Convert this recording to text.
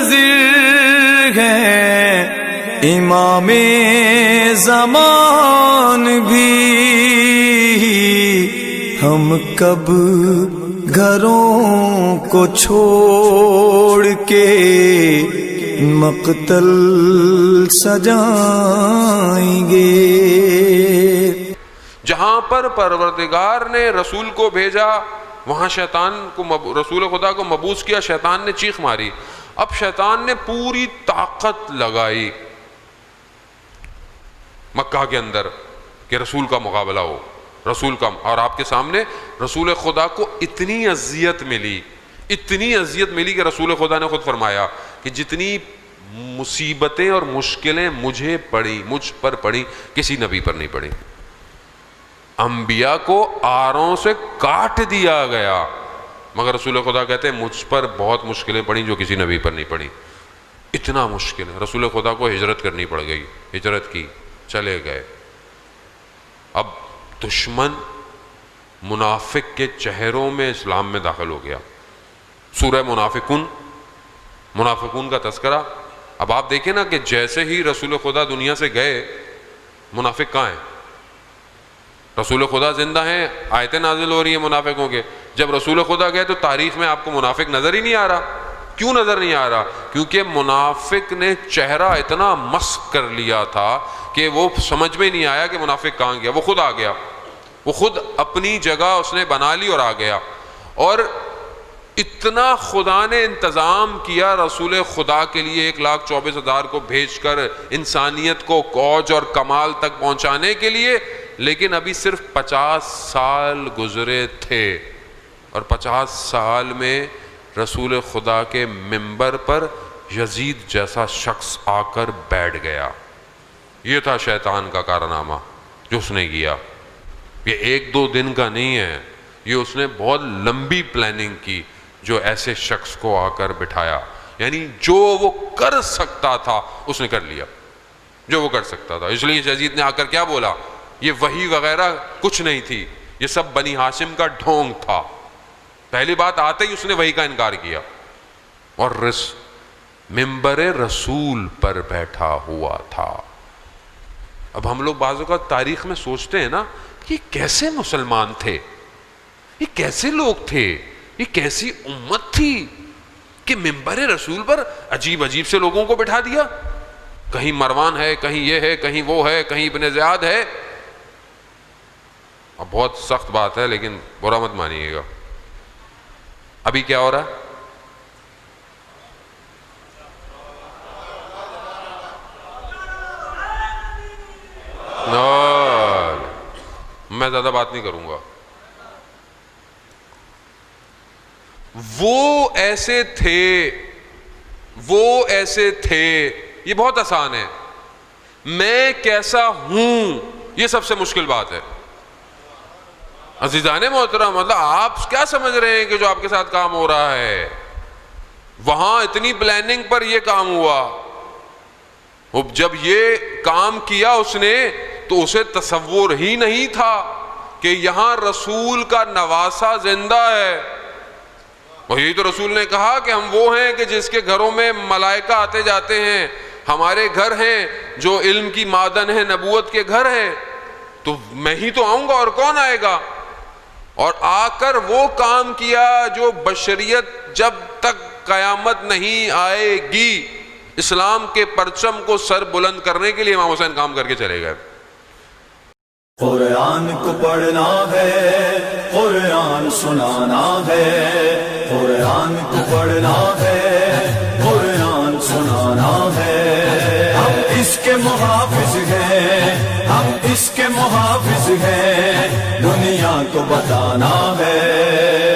منتظر ہیں امام زمان بھی، ہم کب گھروں کو چھوڑ کے مقتل سجائیں گے۔ جہاں پر پروردگار نے رسول کو بھیجا وہاں شیطان کو رسول خدا کو مبعوث کیا، شیطان نے چیخ ماری۔ اب شیطان نے پوری طاقت لگائی مکہ کے اندر کہ رسول کا مقابلہ ہو، رسول کا، اور آپ کے سامنے رسول خدا کو اتنی اذیت ملی، اتنی اذیت ملی کہ رسول خدا نے خود فرمایا کہ جتنی مصیبتیں اور مشکلیں مجھے پڑی، مجھ پر پڑی، کسی نبی پر نہیں پڑی۔ انبیاء کو آروں سے کاٹ دیا گیا، مگر رسول خدا کہتے ہیں مجھ پر بہت مشکلیں پڑیں جو کسی نبی پر نہیں پڑی۔ اتنا مشکل ہے، رسول خدا کو ہجرت کرنی پڑ گئی، ہجرت کی، چلے گئے۔ اب دشمن منافق کے چہروں میں اسلام میں داخل ہو گیا۔ سورہ منافقون کا تذکرہ۔ اب آپ دیکھیں نا کہ جیسے ہی رسول خدا دنیا سے گئے، منافق کہاں ہیں؟ رسول خدا زندہ ہیں، آیتیں نازل ہو رہی ہیں منافقوں کے، جب رسول خدا گئے تو تاریخ میں آپ کو منافق نظر ہی نہیں آ رہا۔ کیوں نظر نہیں آ رہا؟ کیونکہ منافق نے چہرہ اتنا مسخ کر لیا تھا کہ وہ سمجھ میں نہیں آیا کہ منافق کہاں گیا، وہ خود آ گیا، وہ خود اپنی جگہ اس نے بنا لی اور آ گیا۔ اور اتنا خدا نے انتظام کیا رسول خدا کے لیے 1,24,000 کو بھیج کر انسانیت کو اوج اور کمال تک پہنچانے کے لیے، لیکن ابھی صرف 50 سال گزرے تھے، اور 50 سال میں رسول خدا کے منبر پر یزید جیسا شخص آ کر بیٹھ گیا۔ یہ تھا شیطان کا کارنامہ جو اس نے کیا۔ یہ 1-2 دن کا نہیں ہے، یہ اس نے بہت لمبی پلاننگ کی، جو ایسے شخص کو آ کر بٹھایا، یعنی جو وہ کر سکتا تھا اس نے کر لیا، جو وہ کر سکتا تھا۔ اس لیے یزید نے آ کر کیا بولا؟ یہ وحی وغیرہ کچھ نہیں تھی، یہ سب بنی ہاشم کا ڈھونگ تھا۔ پہلی بات آتے ہی اس نے وحی کا انکار کیا، اور منبر رسول پر بیٹھا ہوا تھا۔ اب ہم لوگ بعض اوقات تاریخ میں سوچتے ہیں نا، یہ کیسے مسلمان تھے، یہ کیسے لوگ تھے، یہ کیسی امت تھی کہ منبر رسول پر عجیب عجیب سے لوگوں کو بٹھا دیا، کہیں مروان ہے، کہیں یہ ہے، کہیں وہ ہے، کہیں ابن زیاد ہے۔ اب بہت سخت بات ہے لیکن برا مت مانیے گا، ابھی کیا ہو رہا ہے؟ میں زیادہ بات نہیں کروں گا۔ وہ ایسے تھے، یہ بہت آسان ہے۔ میں کیسا ہوں یہ سب سے مشکل بات ہے۔ عزیزان محترم، مطلب آپ کیا سمجھ رہے ہیں کہ جو آپ کے ساتھ کام ہو رہا ہے، وہاں اتنی پلاننگ پر یہ کام ہوا، جب یہ کام کیا اس نے تو اسے تصور ہی نہیں تھا کہ یہاں رسول کا نواسہ زندہ ہے۔ اور یہی تو رسول نے کہا کہ ہم وہ ہیں کہ جس کے گھروں میں ملائکہ آتے جاتے ہیں، ہمارے گھر ہیں جو علم کی معدن ہے، نبوت کے گھر ہیں، تو میں ہی تو آؤں گا اور کون آئے گا؟ اور آ کر وہ کام کیا جو بشریت جب تک قیامت نہیں آئے گی اسلام کے پرچم کو سر بلند کرنے کے لیے امام حسین کام کر کے چلے گئے۔ قرآن کو پڑھنا ہے، قرآن سنانا ہے، قرآن کو پڑھنا ہے، قرآن سنانا ہے۔ ہم اس کے محافظ ہیں، ہم اس کے محافظ ہیں، دنیا کو بتانا ہے۔